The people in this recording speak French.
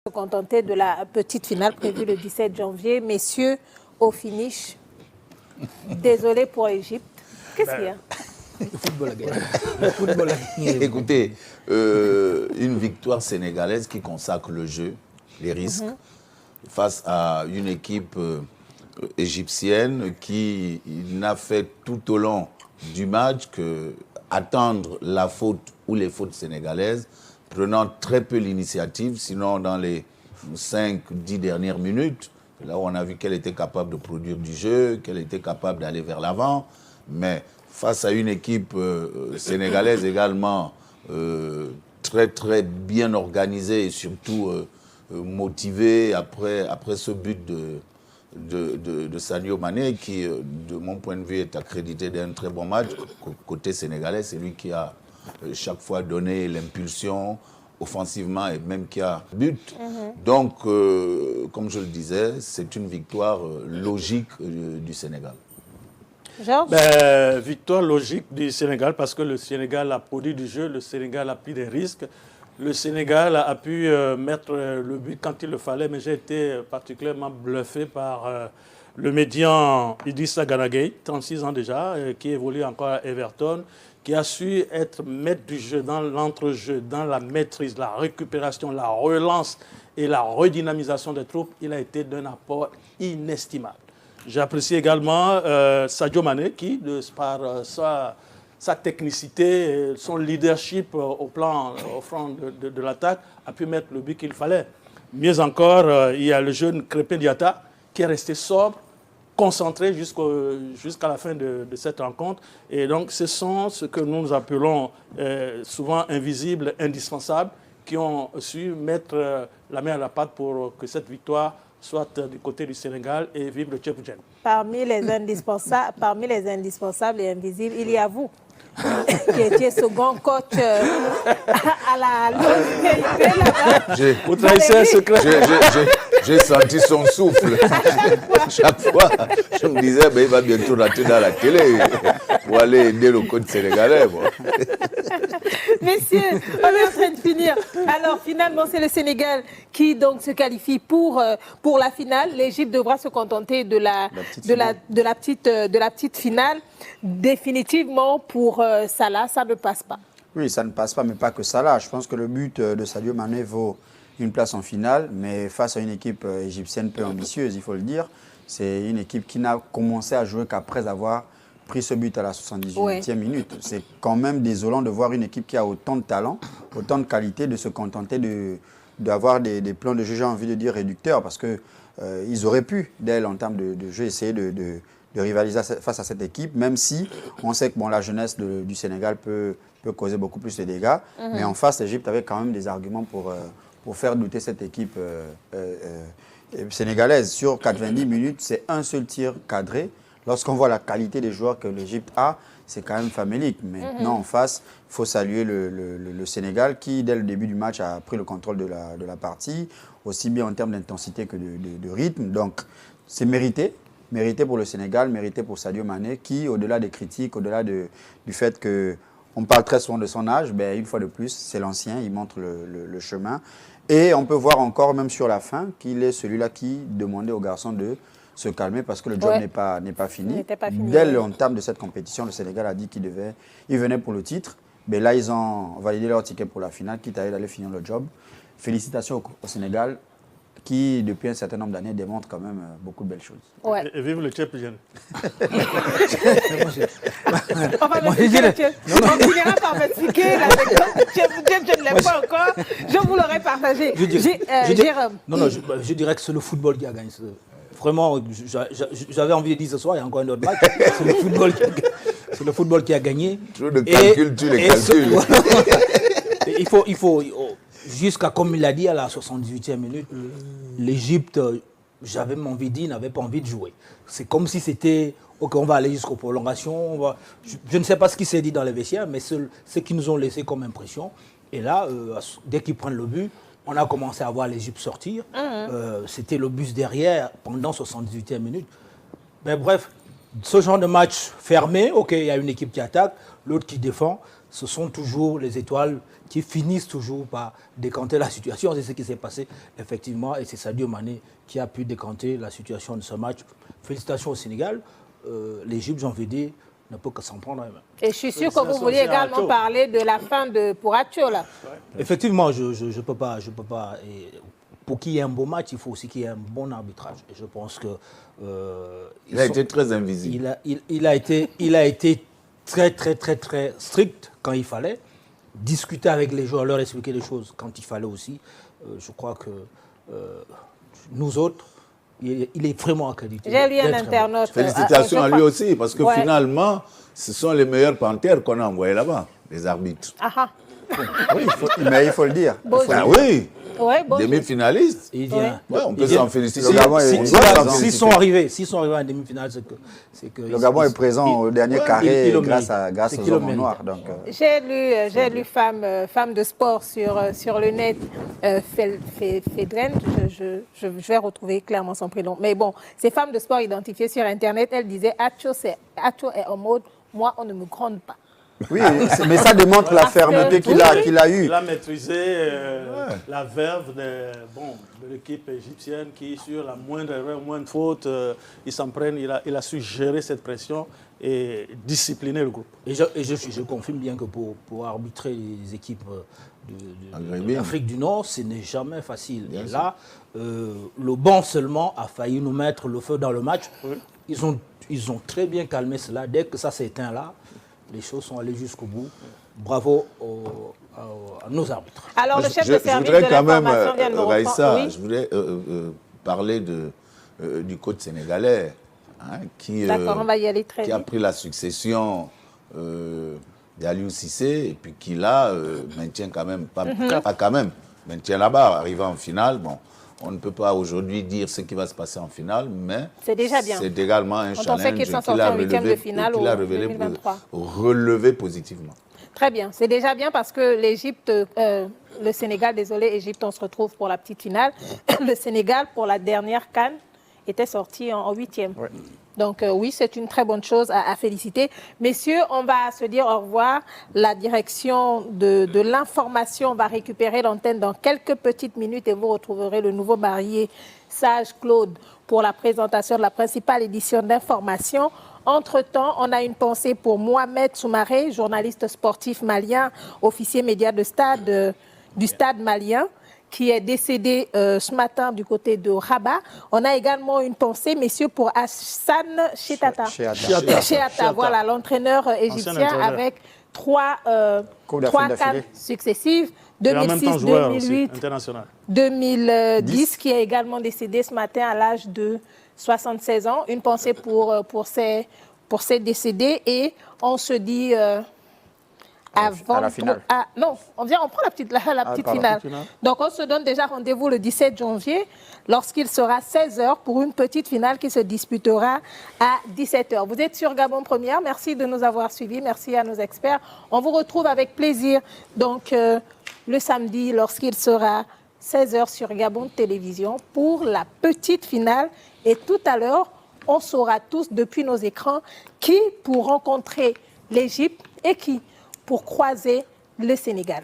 Se contenter de la petite finale prévue le 17 janvier. Messieurs, au finish, désolé pour l'Égypte. Qu'est-ce qu'il y a? Le football a gagné. Le football a gagné. Écoutez, une victoire sénégalaise qui consacre le jeu, les risques, face à une équipe égyptienne qui n'a fait tout au long du match que attendre la faute ou les fautes sénégalaises, prenant très peu l'initiative, sinon dans les 5-10 dernières minutes, là où on a vu qu'elle était capable de produire du jeu, qu'elle était capable d'aller vers l'avant, mais face à une équipe sénégalaise également très très bien organisée et surtout motivée après ce but de Sadio Mané qui, de mon point de vue, est accrédité d'un très bon match. Côté sénégalais, c'est lui qui a chaque fois donné l'impulsion offensivement et même qui a but. Donc, comme je le disais, c'est une victoire logique du Sénégal. Georges? Victoire logique du Sénégal parce que le Sénégal a produit du jeu, le Sénégal a pris des risques. Le Sénégal a pu mettre le but quand il le fallait, mais j'ai été particulièrement bluffé par le médian Idrissa Gana Gueye, 36 ans déjà, qui évolue encore à Everton, qui a su être maître du jeu dans l'entrejeu, dans la maîtrise, la récupération, la relance et la redynamisation des troupes. Il a été d'un apport inestimable. J'apprécie également Sadio Mané qui, par sa technicité, son leadership au front de l'attaque, a pu mettre le but qu'il fallait. Mieux encore, il y a le jeune Krépin Diatta qui est resté sobre, concentré jusqu'à la fin de cette rencontre. Et donc, ce sont ce que nous appelons souvent invisibles, indispensables, qui ont su mettre la main à la pâte pour que cette victoire soit du côté du Sénégal et vive le Tchèque. Parmi les indispensables et invisibles, il y a vous, qui étiez second coach à la Vous trahissez un secret. J'ai senti son souffle. Chaque fois, je me disais, il va bientôt rentrer dans la télé pour aller aider le coach sénégalais. Bon. Messieurs, on est en train de finir. Alors, finalement, c'est le Sénégal qui donc se qualifie pour la finale. L'Égypte devra se contenter de la petite finale. Définitivement, pour Salah, ça ne passe pas. Oui, ça ne passe pas, mais pas que Salah. Je pense que le but de Sadio Mané vaut une place en finale, mais face à une équipe égyptienne peu ambitieuse, il faut le dire. C'est une équipe qui n'a commencé à jouer qu'après avoir pris ce but à la 78e minute. C'est quand même désolant de voir une équipe qui a autant de talent, autant de qualité, de se contenter d'avoir des plans de jeu, j'ai envie de dire, réducteurs, parce qu'ils auraient pu, d'elle, en termes de jeu, essayer de rivaliser face à cette équipe, même si on sait que la jeunesse du Sénégal peut causer beaucoup plus de dégâts. Mais en face, l'Égypte avait quand même des arguments pour faire douter cette équipe sénégalaise. Sur 90 minutes, c'est un seul tir cadré. Lorsqu'on voit la qualité des joueurs que l'Égypte a, c'est quand même famélique. Maintenant, en face, il faut saluer le Sénégal qui, dès le début du match, a pris le contrôle de la partie, aussi bien en termes d'intensité que de rythme. Donc, c'est mérité. Mérité pour le Sénégal, mérité pour Sadio Mané, qui, au-delà des critiques, au-delà du fait qu'on parle très souvent de son âge, une fois de plus, c'est l'ancien, il montre le chemin. Et on peut voir encore, même sur la fin, qu'il est celui-là qui demandait aux garçons de se calmer parce que le job n'est pas fini. Dès l'entame de cette compétition, le Sénégal a dit qu'il venait pour le titre. Mais là, ils ont validé leur ticket pour la finale, quitte à aller finir le job. Félicitations au Sénégal, qui, depuis un certain nombre d'années, démontre quand même beaucoup de belles choses. Ouais. Et vive le Tchèque. On finira par m'expliquer l'anecdote. Je ne l'ai pas encore. Je vous l'aurais partagé. Je dirais que c'est le football qui a gagné. Vraiment, j'avais envie de dire ce soir, il y a encore un autre match. C'est le football qui a gagné. Trop de calcul, tu les calculs. Il faut jusqu'à, comme il l'a dit, à la 78e minute, l'Égypte, j'avais envie de dire, n'avait pas envie de jouer. C'est comme si c'était, OK, on va aller jusqu'aux prolongations. Je ne sais pas ce qui s'est dit dans les vestiaires, mais ce qu'ils nous ont laissé comme impression. Et là, dès qu'ils prennent le but, on a commencé à voir l'Égypte sortir. C'était le bus derrière pendant 78e minute. Mais bref, ce genre de match fermé, OK, il y a une équipe qui attaque, l'autre qui défend. ce sont toujours les étoiles qui finissent toujours par décanter la situation. C'est ce qui s'est passé, effectivement, et c'est Sadio Mané qui a pu décanter la situation de ce match. Félicitations au Sénégal. L'Égypte, j'ai envie de dire, ne peut que s'en prendre à eux-mêmes. Et je suis sûr que vous vouliez également parler de la fin pour Acho, là. Ouais. Effectivement, je ne peux pas. Et pour qu'il y ait un beau match, il faut aussi qu'il y ait un bon arbitrage. Et je pense que... il a été très invisible. Il a été très, très, très, très strict quand il fallait. Discuter avec les joueurs, leur expliquer les choses quand il fallait aussi. Je crois que nous autres, il est vraiment accrédité. J'ai lu un internaute. Félicitations à lui aussi, parce que finalement, ce sont les meilleurs panthères qu'on a envoyés là-bas, les arbitres. Ah. Oui, mais il faut le dire. Oui, ouais, demi-finalistes. On peut s'en féliciter. S'ils sont arrivés en demi-finale, c'est que le Gabon est présent au dernier carré grâce aux hommes noirs. J'ai lu femme de sport sur le net, Fedren, je vais retrouver clairement son prénom. Mais bon, ces femmes de sport identifiées sur Internet, elle disait Acho est en mode « moi, on ne me gronde pas ». Oui, mais ça démontre la fermeté qu'il a eue. Il a maîtrisé la verve de l'équipe égyptienne qui, sur la moindre erreur, moindre faute, ils s'en prennent. Il a su gérer cette pression et discipliner le groupe. Et je confirme bien que pour arbitrer les équipes d'Afrique du Nord, ce n'est jamais facile. Bien et là, le banc seulement a failli nous mettre le feu dans le match. Oui. Ils ont très bien calmé cela. Dès que ça s'est éteint là, les choses sont allées jusqu'au bout. Bravo à nos arbitres. Alors, le chef de service de l'information vient de me Raïssa, je voudrais parler du coach sénégalais qui a pris la succession d'Aliou Cissé et puis qui là maintient quand même, maintient là-bas, arrivant en finale. Bon, on ne peut pas aujourd'hui dire ce qui va se passer en finale, mais c'est déjà bien. C'est également un challenge qu'il a relevé positivement. Très bien, c'est déjà bien parce que le Sénégal, Égypte, on se retrouve pour la petite finale. Le Sénégal, pour la dernière CAN, était sorti en 8e. Ouais. Donc oui, c'est une très bonne chose à féliciter. Messieurs, on va se dire au revoir. La direction de l'information va récupérer l'antenne dans quelques petites minutes et vous retrouverez le nouveau marié Sage Claude pour la présentation de la principale édition d'information. Entre-temps, on a une pensée pour Mohamed Soumaré, journaliste sportif malien, officier média du stade malien, qui est décédé ce matin du côté de Rabat. On a également une pensée, messieurs, pour Hassan Chetata. Voilà, l'entraîneur égyptien avec trois CAN successives, 2006, 2008, 2010, qui est également décédé ce matin à l'âge de 76 ans. Une pensée pour ces décédés et on se dit... à la finale. Non, on prend la petite finale. Donc, on se donne déjà rendez-vous le 17 janvier lorsqu'il sera 16h pour une petite finale qui se disputera à 17h. Vous êtes sur Gabon Première. Merci de nous avoir suivis. Merci à nos experts. On vous retrouve avec plaisir donc le samedi lorsqu'il sera 16h sur Gabon Télévision pour la petite finale. Et tout à l'heure, on saura tous depuis nos écrans qui pour rencontrer l'Égypte et qui pour croiser le Sénégal.